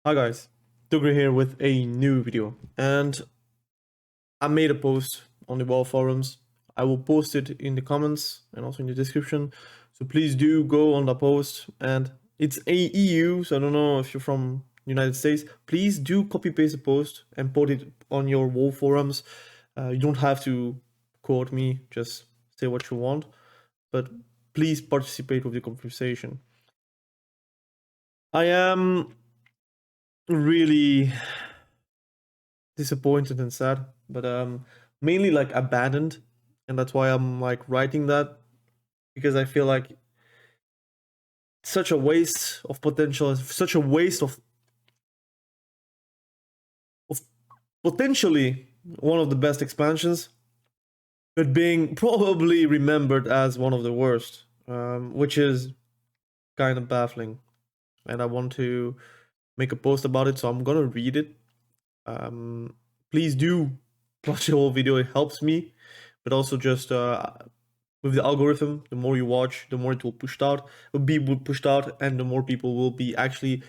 Hi guys, Tugri here with a new video, and I made a post on the WoW forums. I will post it in the comments and also in the description, so please do go on the post. And it's a EU, so I don't know if you're from United States. Please do copy paste the post and put it on your WoW forums. You don't have to quote me, just say what you want, but please participate with the conversation. I am really disappointed and sad, but mainly like abandoned, and that's why I'm like writing that, because I feel like such a waste of potential, such a waste of potentially one of the best expansions, but being probably remembered as one of the worst, which is kind of baffling. And I want to make a post about it, so I'm gonna read it. Please do watch the whole video, it helps me, but also just with the algorithm, the more you watch, the more it will be pushed out, and the more people will be actually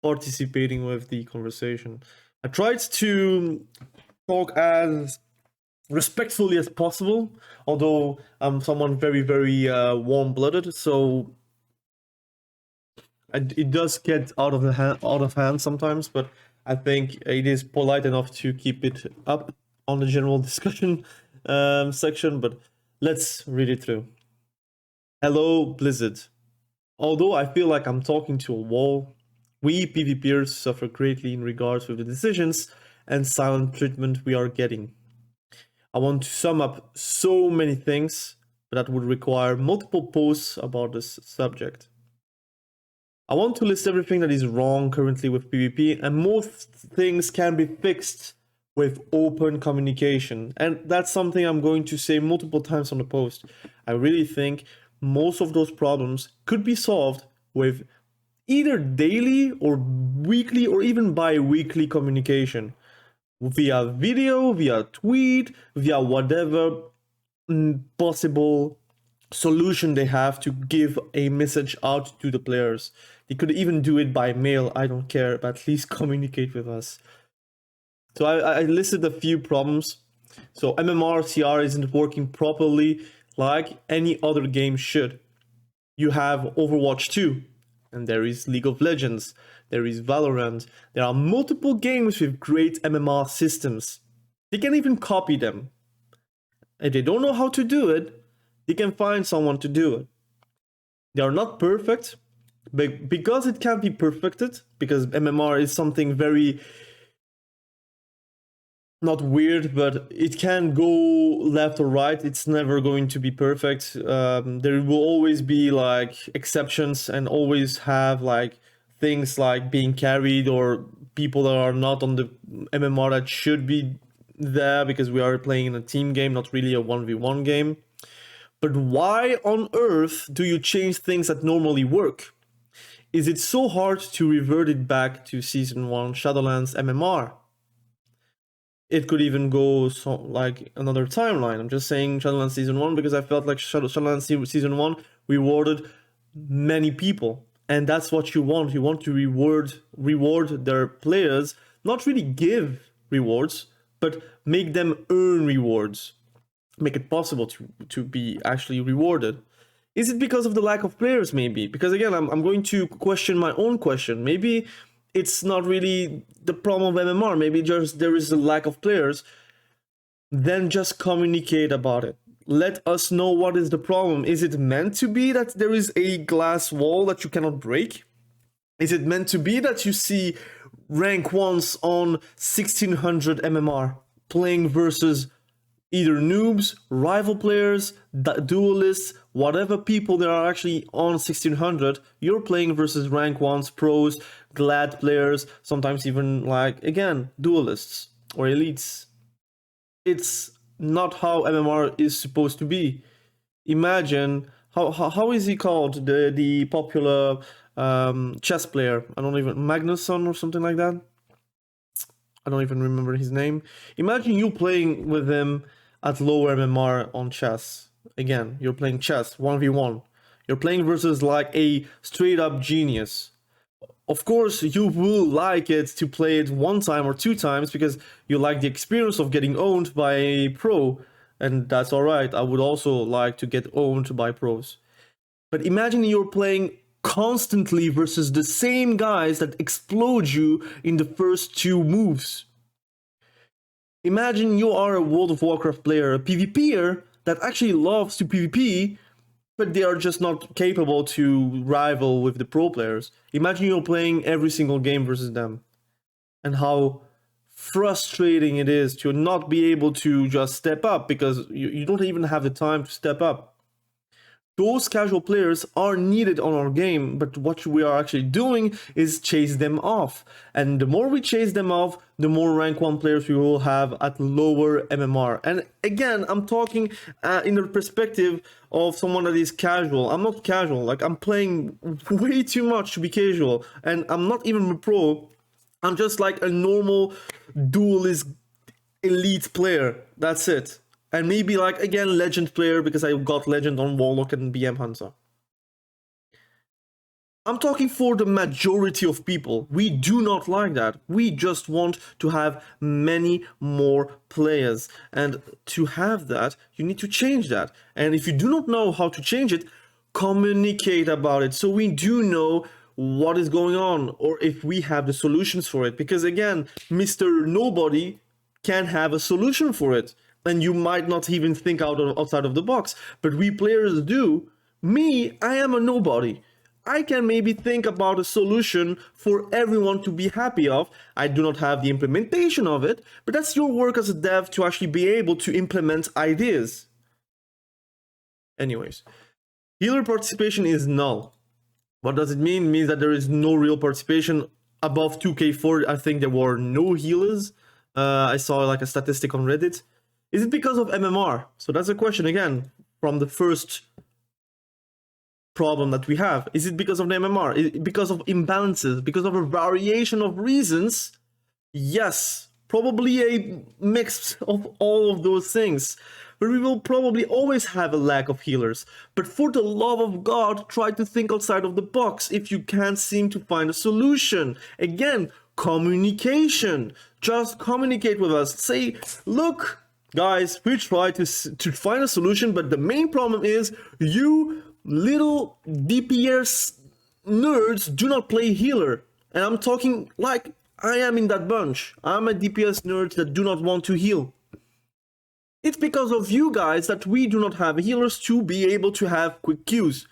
participating with the conversation. I tried to talk as respectfully as possible, although I'm someone very, very warm-blooded, so it does get out of hand sometimes, but I think it is polite enough to keep it up on the general discussion section, but let's read it through. Hello, Blizzard. Although I feel like I'm talking to a wall, we PvPers suffer greatly in regards with the decisions and silent treatment we are getting. I want to sum up so many things, but that would require multiple posts about this subject. I want to list everything that is wrong currently with PvP, and most things can be fixed with open communication. And that's something I'm going to say multiple times on the post. I really think most of those problems could be solved with either daily or weekly or even bi-weekly communication. Via video, via tweet, via whatever possible solution they have to give a message out to the players. They could even do it by mail, I don't care, but at least communicate with us. So I listed a few problems. So MMR CR isn't working properly like any other game should. You have Overwatch 2, and there is League of Legends, there is Valorant. There are multiple games with great MMR systems. They can even copy them. If they don't know how to do it, they can find someone to do it. They are not perfect, but because it can't be perfected, because MMR is something very not weird, but it can go left or right. It's never going to be perfect. There will always be like exceptions, and always have like things like being carried or people that are not on the MMR that should be there, because we are playing in a team game, not really a 1v1 game. But why on earth do you change things that normally work? Is it so hard to revert it back to Season 1 Shadowlands MMR? It could even go like another timeline. I'm just saying Shadowlands Season 1 because I felt like Shadowlands Season 1 rewarded many people. And that's what you want. You want to reward their players, not really give rewards, but make them earn rewards. Make it possible to be actually rewarded. Is it because of the lack of players, maybe? Because again, I'm going to question my own question. Maybe it's not really the problem of MMR. Maybe just there is a lack of players. Then just communicate about it. Let us know what is the problem. Is it meant to be that there is a glass wall that you cannot break? Is it meant to be that you see rank 1s on 1600 MMR playing versus either noobs, rival players, duelists, whatever people there are actually on 1600, you're playing versus rank 1s, pros, glad players, sometimes even like, again, duelists or elites. It's not how MMR is supposed to be. Imagine, how is he called, the popular chess player? I don't even, Magnusson or something like that? I don't even remember his name. Imagine you playing with him at lower MMR on chess. Again, you're playing chess, 1v1. You're playing versus like a straight up genius. Of course, you will like it to play it 1 time or 2 times because you like the experience of getting owned by a pro, and that's alright. I would also like to get owned by pros. But imagine you're playing constantly versus the same guys that explode you in the first 2 moves. Imagine you are a World of Warcraft player, a PvPer that actually loves to PvP, but they are just not capable to rival with the pro players. Imagine you're playing every single game versus them, and how frustrating it is to not be able to just step up because you don't even have the time to step up. Those casual players are needed on our game, but what we are actually doing is chase them off. And the more we chase them off, the more rank 1 players we will have at lower MMR. And again, I'm talking in the perspective of someone that is casual. I'm not casual, like I'm playing way too much to be casual. And I'm not even a pro. I'm just like a normal duelist elite player. That's it. And maybe like, again, legend player because I got legend on warlock and BM hunter. I'm talking for the majority of people. We do not like that. We just want to have many more players. And to have that, you need to change that. And if you do not know how to change it, communicate about it so we do know what is going on or if we have the solutions for it. Because again, Mr. Nobody can have a solution for it. And you might not even think outside of the box, but we players do. Me, I am a nobody. I can maybe think about a solution for everyone to be happy of. I do not have the implementation of it, but that's your work as a dev to actually be able to implement ideas. Anyways, healer participation is null. What does it mean? It means that there is no real participation. Above 2k4, I think there were no healers. I saw like a statistic on Reddit. Is it because of MMR? So that's a question again from the first problem that we have. Is it because of the MMR? Is it because of imbalances? Because of a variation of reasons? Yes, probably a mix of all of those things. But we will probably always have a lack of healers. But for the love of God, try to think outside of the box if you can't seem to find a solution. Again, communication. Just communicate with us. Say, look, guys, we try to find a solution, but the main problem is you little DPS nerds do not play healer. And I'm talking like I am in that bunch. I'm a DPS nerd that do not want to heal. It's because of you guys that we do not have healers to be able to have quick queues.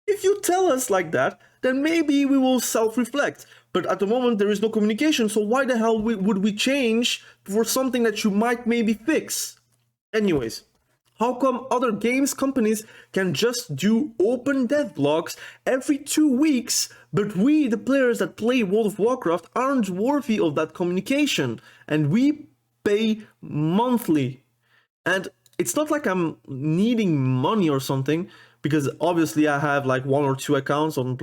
If you tell us like that, then maybe we will self-reflect. But at the moment there is no communication, so why the hell would we change for something that you might maybe fix? Anyways, how come other games companies can just do open dev blogs every 2 weeks, but we, the players that play World of Warcraft, aren't worthy of that communication, and we pay monthly? And it's not like I'm needing money or something, because obviously I have like 1 or 2 accounts on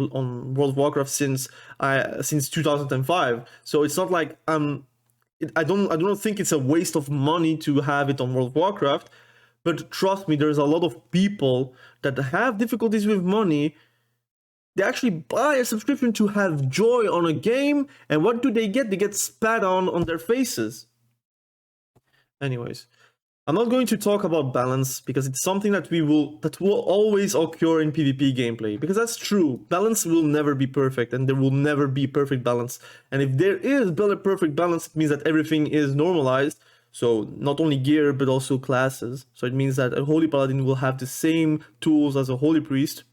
World of Warcraft since 2005. So it's not like I don't think it's a waste of money to have it on World of Warcraft. But trust me, there's a lot of people that have difficulties with money. They actually buy a subscription to have joy on a game, and what do they get? They get spat on their faces. Anyways, I'm not going to talk about balance because it's something that will always occur in PvP gameplay, because that's true. Balance will never be perfect, and there will never be perfect balance. And if there is perfect balance, it means that everything is normalized. So not only gear, but also classes. So it means that a Holy Paladin will have the same tools as a Holy Priest.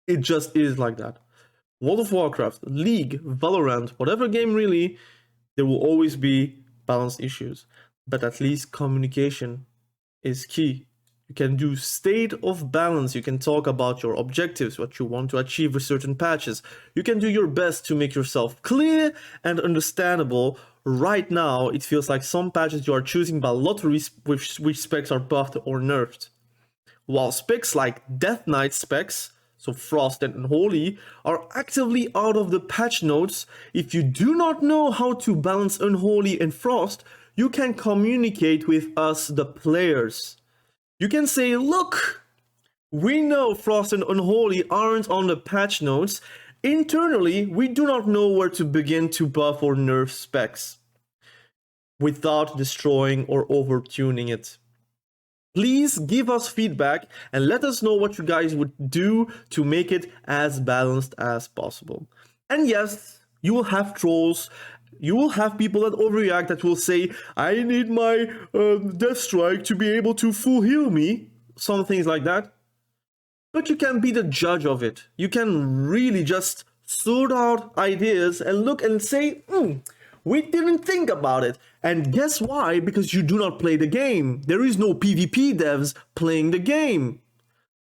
It just is like that. World of Warcraft, League, Valorant, whatever game really, there will always be balance issues. But at least communication is key. You can do state of balance. You can talk about your objectives, what you want to achieve with certain patches. You can do your best to make yourself clear and understandable. Right now, it feels like some patches you are choosing by lottery which specs are buffed or nerfed. While specs like Death Knight specs, so Frost and Unholy, are actively out of the patch notes. If you do not know how to balance Unholy and Frost, you can communicate with us, the players. You can say, look, we know Frost and Unholy aren't on the patch notes, Internally, we do not know where to begin to buff or nerf specs without destroying or over-tuning it. Please give us feedback and let us know what you guys would do to make it as balanced as possible. And yes, you will have trolls, you will have people that overreact that will say, I need my death strike to be able to full heal me, some things like that. But you can be the judge of it. You can really just sort out ideas and look and say, we didn't think about it. And guess why? Because you do not play the game. There is no PvP devs playing the game.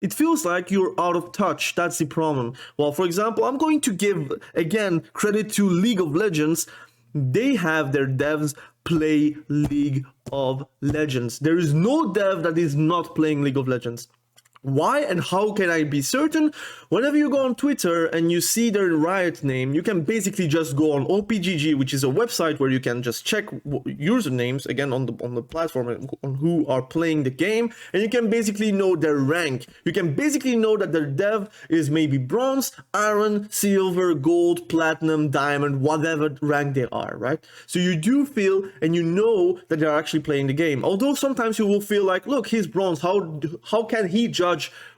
It feels like you're out of touch. That's the problem. Well, for example, I'm going to give, again, credit to League of Legends. They have their devs play League of Legends. There is no dev that is not playing League of Legends. Why and how can I be certain? Whenever you go on Twitter and you see their Riot name, you can basically just go on OPGG, which is a website where you can just check usernames, again, on the platform, on who are playing the game, and you can basically know their rank. You can basically know that their dev is maybe bronze, iron, silver, gold, platinum, diamond, whatever rank they are, right? So you do feel and you know that they're actually playing the game. Although sometimes you will feel like, look, he's bronze, how can he judge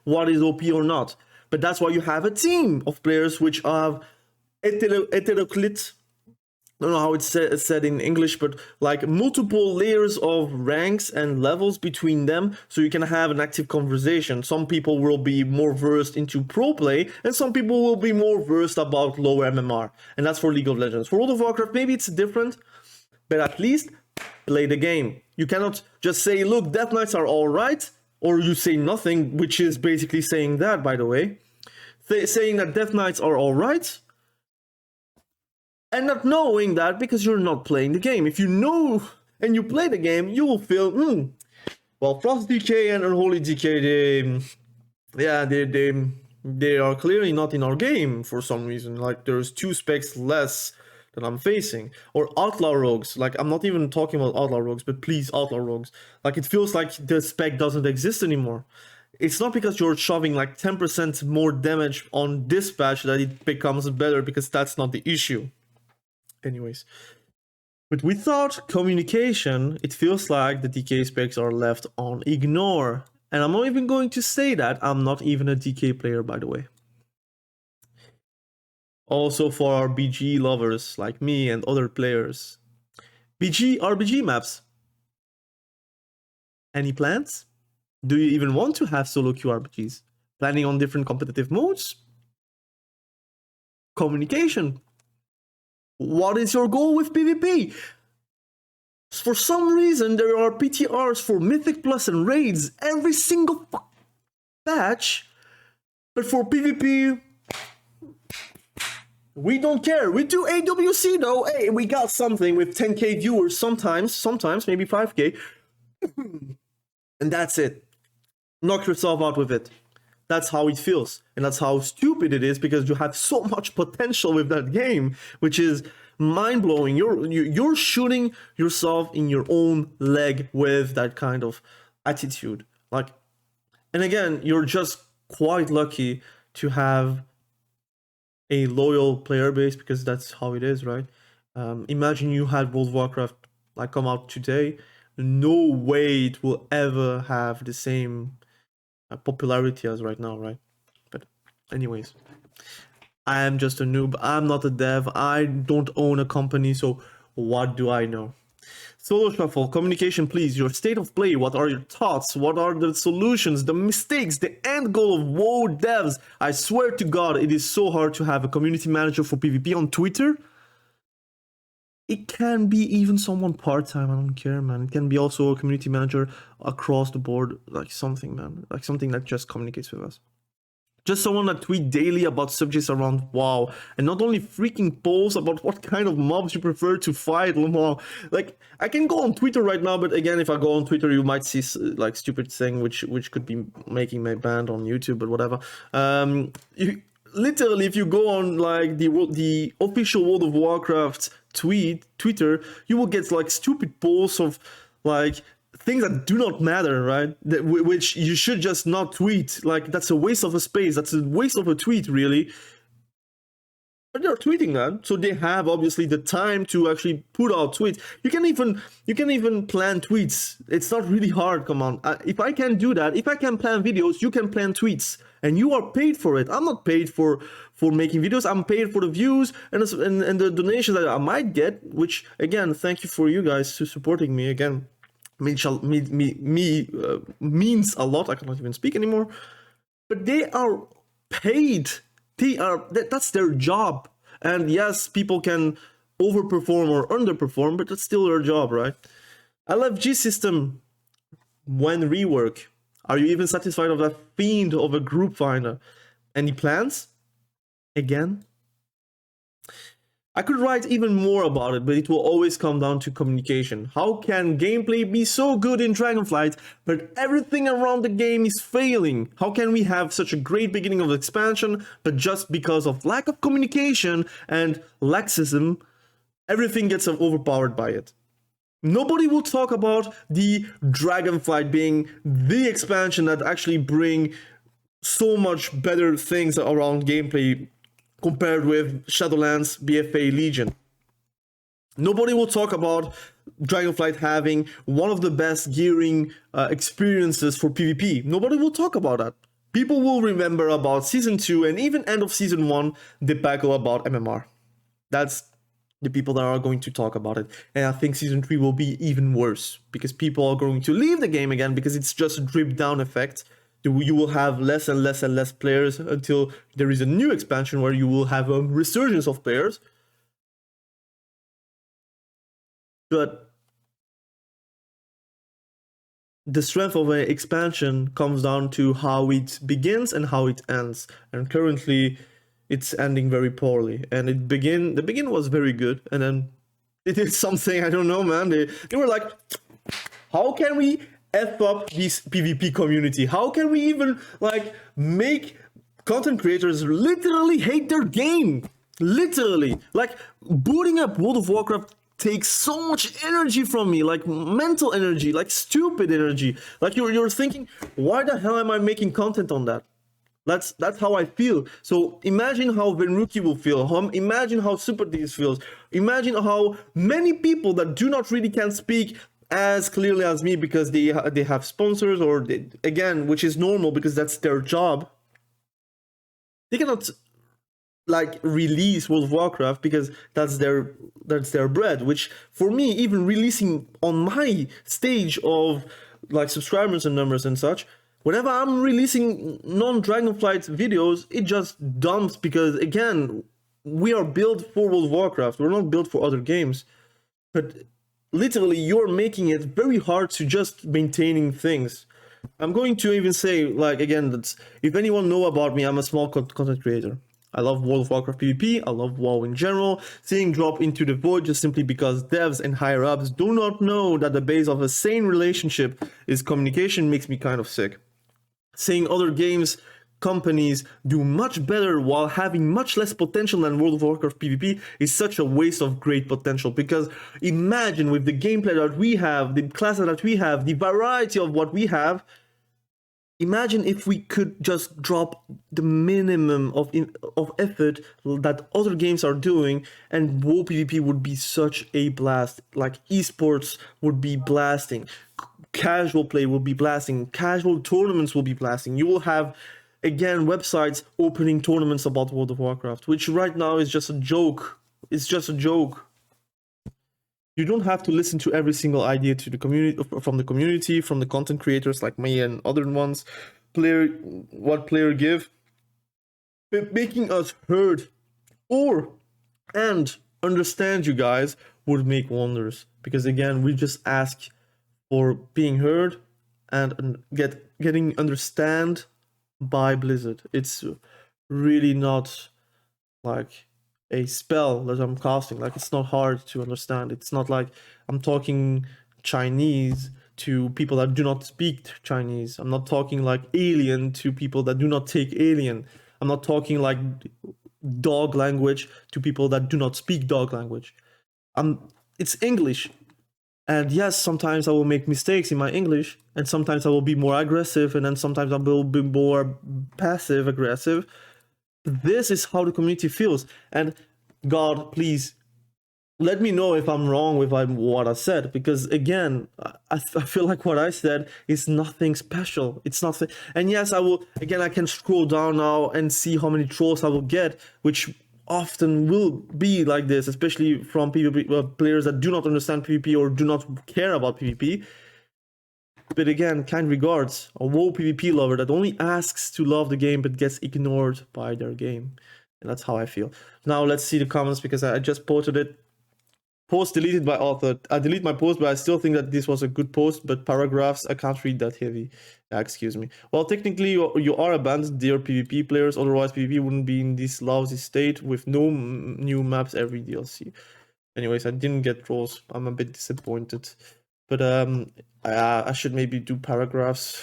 what is OP or not? But that's why you have a team of players which are heteroclite. I don't know how it's said in English, but like multiple layers of ranks and levels between them, so you can have an active conversation. Some people will be more versed into pro play, and some people will be more versed about low MMR, and that's for League of Legends. For World of Warcraft, maybe it's different, but at least play the game. You cannot just say, look, Death Knights are alright, or you say nothing, which is basically saying that, by the way. Saying that Death Knights are alright, and not knowing that because you're not playing the game. If you know and you play the game, you will feel, well, Frost DK and Unholy DK, they are clearly not in our game for some reason. Like, there's 2 specs less that I'm facing. Or outlaw rogues. Like, I'm not even talking about outlaw rogues, but please, outlaw rogues. Like, it feels like the spec doesn't exist anymore. It's not because you're shoving like 10% more damage on dispatch that it becomes better, because that's not the issue. Anyways. But without communication, it feels like the DK specs are left on ignore. And I'm not even going to say that. I'm not even a DK player, by the way. Also for our BG lovers like me and other players. RBG maps. Any plans? Do you even want to have solo queue RBGs? Planning on different competitive modes? Communication. What is your goal with PvP? For some reason, there are PTRs for Mythic Plus and Raids every single patch. But for PvP, we don't care. We do AWC though. Hey, we got something with 10k viewers sometimes maybe 5k. And that's it. Knock yourself out with it. That's how it feels. And that's how stupid it is, because you have so much potential with that game, which is mind-blowing. You're shooting yourself in your own leg with that kind of attitude. Like, and again, you're just quite lucky to have a loyal player base, because that's how it is, right? Imagine you had World of Warcraft like come out today. No way it will ever have the same popularity as right now, right? But anyways, I am just a noob. I'm not a dev. I don't own a company, so what do I know? Solo Shuffle, communication please, your state of play, what are your thoughts, what are the solutions, the mistakes, the end goal of WoW devs. I swear to God, it is so hard to have a community manager for PvP on Twitter. It can be even someone part-time, I don't care, man. It can be also a community manager across the board, like something, man. Like something that just communicates with us. Just someone that tweets daily about subjects around WoW, and not only freaking polls about what kind of mobs you prefer to fight. Like, I can go on Twitter right now, but again, if I go on Twitter, you might see like stupid thing which could be making me banned on YouTube, but whatever. Literally, if you go on like the official World of Warcraft Twitter, you will get like stupid polls of like things that do not matter, right? Which you should just not tweet. Like, that's a waste of a space. That's a waste of a tweet, really. But they're tweeting that, so they have obviously the time to actually put out tweets. You can even plan tweets. It's not really hard. Come on, if I can do that, if I can plan videos, you can plan tweets, and you are paid for it. I'm not paid for making videos. I'm paid for the views and the donations that I might get. Which again, thank you for you guys to supporting me again. Means a lot. I cannot even speak anymore. But they are paid. That's their job. And yes, people can overperform or underperform, but that's still their job, right? LFG system when rework. Are you even satisfied of that fiend of a group finder? Any plans? Again? I could write even more about it, but it will always come down to communication. How can gameplay be so good in Dragonflight, but everything around the game is failing? How can we have such a great beginning of the expansion, but just because of lack of communication and laxism, everything gets overpowered by it? Nobody will talk about the Dragonflight being the expansion that actually bring so much better things around gameplay compared with Shadowlands, BFA, Legion. Nobody will talk about Dragonflight having one of the best gearing experiences for PvP. Nobody will talk about that. People will remember about Season 2 and even end of Season 1 debacle about MMR. That's the people that are going to talk about it. And I think Season 3 will be even worse, because people are going to leave the game again because it's just a drip down effect. You will have less and less and less players until there is a new expansion where you will have a resurgence of players. But the strength of an expansion comes down to how it begins and how it ends. And currently, it's ending very poorly. And the begin was very good, and then it did something, I don't know, man. They were like, how can we F up this PvP community? How can we even like make content creators literally hate their game? Literally, like booting up World of Warcraft takes so much energy from me, like mental energy, like stupid energy. Like you're thinking, why the hell am I making content on that? That's how I feel. So imagine how Venruki will feel. Imagine how Subtlety feels. Imagine how many people that do not really can speak as clearly as me because they have sponsors, or again, which is normal because that's their job. They cannot like release World of Warcraft because that's their bread, which for me, even releasing on my stage of like subscribers and numbers and such, whenever I'm releasing non-Dragonflight videos, it just dumps because again, we are built for World of Warcraft. We're not built for other games. But literally, you're making it very hard to just maintaining things. I'm going to even say, like, again, that if anyone know about me, I'm a small content creator. I love World of Warcraft PvP, I love WoW in general. Seeing drop into the void just simply because devs and higher ups do not know that the base of a sane relationship is communication makes me kind of sick. Seeing other games companies do much better while having much less potential than World of Warcraft PvP is such a waste of great potential, because imagine with the gameplay that we have, the classes that we have, the variety of what we have, imagine if we could just drop the minimum of effort that other games are doing, and WoW PvP would be such a blast. Like esports would be blasting, casual play will be blasting, casual tournaments will be blasting. You will have again websites opening tournaments about World of Warcraft, which right now is just a joke. It's just a joke. You don't have to listen to every single idea to the community, from the content creators like me and other ones. Player give, but making us heard and understand you guys would make wonders. Because again, we just ask for being heard and getting understand by Blizzard. It's really not like a spell that I'm casting. Like, it's not hard to understand. It's not like I'm talking Chinese to people that do not speak Chinese. I'm not talking like alien to people that do not take alien. I'm not talking like dog language to people that do not speak dog language. It's English. And yes, sometimes I will make mistakes in my English, and sometimes I will be more aggressive, and then sometimes I will be more passive aggressive. This is how the community feels. And God, please let me know if I'm wrong with what I said, because again, I feel like what I said is nothing special. It's nothing. And yes, I will, again, I can scroll down now and see how many trolls I will get, which often will be like this, especially from PvP players that do not understand PvP or do not care about PvP. But again, kind regards, a WoW PvP lover that only asks to love the game but gets ignored by their game. And that's how I feel. Now let's see the comments, because I just posted it. Post deleted by author. I delete my post, but I still think that this was a good post, but paragraphs, I can't read that heavy. Excuse me. Well, technically, you are abandoned, dear PvP players, otherwise PvP wouldn't be in this lousy state with no new maps every DLC. Anyways, I didn't get trolls. I'm a bit disappointed. But I should maybe do paragraphs.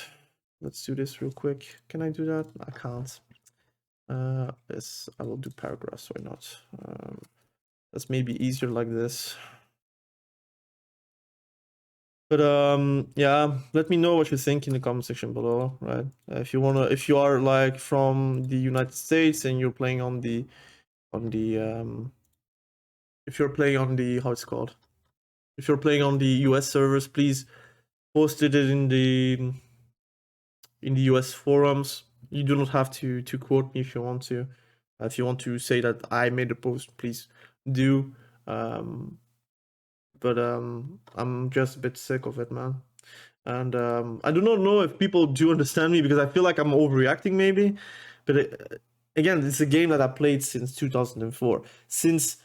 Let's do this real quick. Can I do that? I can't. Yes, I will do paragraphs, why not? That's maybe easier like this. But yeah, let me know what you think in the comment section below, right? If you are like from the United States and you're playing on the if you're playing on the, how it's called, if you're playing on the US servers, please post it in the US forums. You do not have to quote me if you want to. If you want to say that I made a post, please do. But I'm just a bit sick of it, man. And I do not know if people do understand me, because I feel like I'm overreacting maybe. But again, it's a game that I played since 2004. Since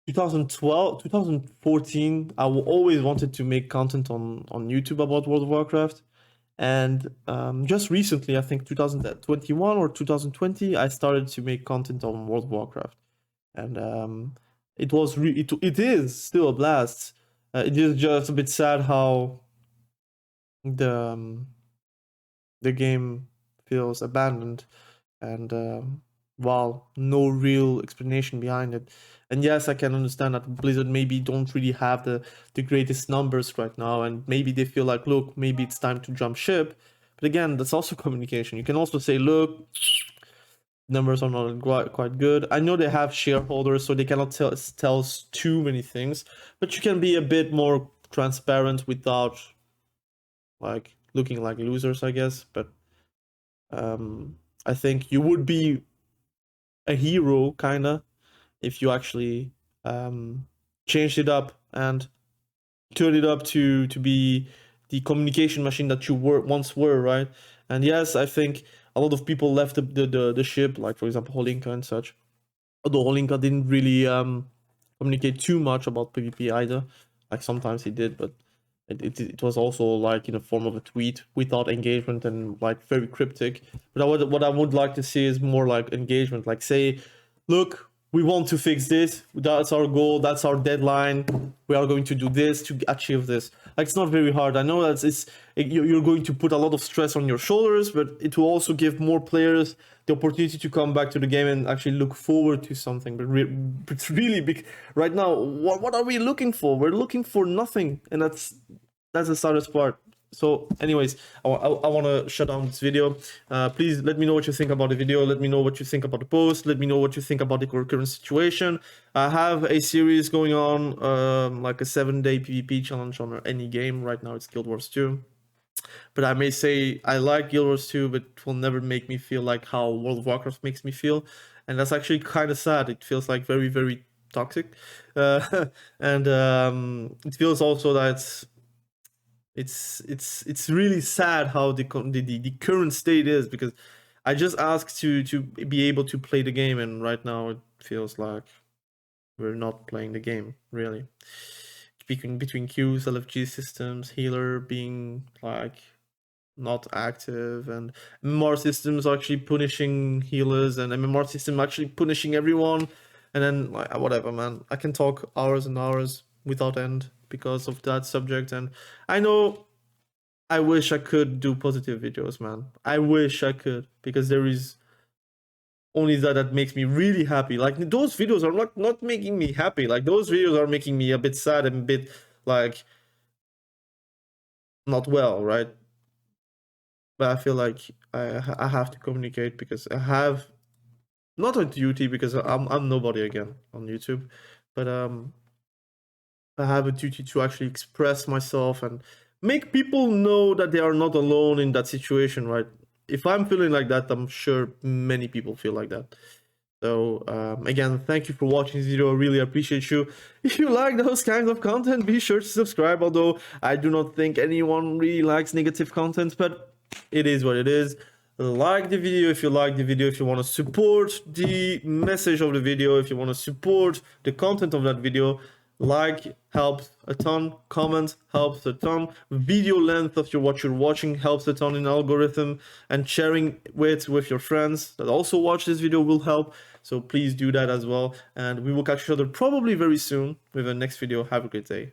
2012, 2014, I always wanted to make content on YouTube about World of Warcraft. And just recently, I think 2021 or 2020, I started to make content on World of Warcraft. And it was it is still a blast. It is just a bit sad how the game feels abandoned, and while no real explanation behind it. And yes, I can understand that Blizzard maybe don't really have the greatest numbers right now, and maybe they feel like, look, maybe it's time to jump ship. But again, that's also communication. You can also say, look, numbers are not quite good. I know they have shareholders, so they cannot tell us too many things, but you can be a bit more transparent without like looking like losers, I guess. But I think you would be a hero kinda if you actually changed it up and turned it up to be the communication machine that you once were, right? And yes, I think a lot of people left the ship, like for example Holinka and such. Although Holinka didn't really communicate too much about PvP either. Like sometimes he did, but it was also like in a form of a tweet without engagement and like very cryptic. But what I would like to see is more like engagement. Like say, look, we want to fix this. That's our goal. That's our deadline. We are going to do this to achieve this. Like it's not very hard. I know that you're going to put a lot of stress on your shoulders, but it will also give more players the opportunity to come back to the game and actually look forward to something. But it's really big right now. What are we looking for? We're looking for nothing, and that's the saddest part. So anyways, I want to shut down this video. Please let me know what you think about the video. Let me know what you think about the post. Let me know what you think about the current situation. I have a series going on, like a 7-day PvP challenge on any game. Right now it's Guild Wars 2. But I may say I like Guild Wars 2, but it will never make me feel like how World of Warcraft makes me feel. And that's actually kind of sad. It feels like very, very toxic. And it feels also that it's really sad how the current state is, because I just asked to be able to play the game, and right now it feels like we're not playing the game really. Between queues, LFG systems, healer being like not active, and MMR systems actually punishing healers, and MMR system actually punishing everyone, and then like whatever, man. I can talk hours and hours without end because of that subject, and I know I wish I could do positive videos, man. I wish I could, because there is only that makes me really happy. Like those videos are not making me happy. Like those videos are making me a bit sad and a bit like not well, right? But I feel like I have to communicate, because I have not a duty, because I'm nobody again on YouTube, but I have a duty to actually express myself and make people know that they are not alone in that situation, right? If I'm feeling like that, I'm sure many people feel like that. So again, thank you for watching this video. I really appreciate you. If you like those kinds of content, be sure to subscribe, although I do not think anyone really likes negative content, but it is what it is. Like the video if you like the video, if you want to support the message of the video, if you want to support the content of that video. Like helps a ton, comment helps a ton, video length of what you're watching helps a ton in algorithm, and sharing it with your friends that also watch this video will help. So please do that as well, and we will catch each other probably very soon with the next video. Have a great day.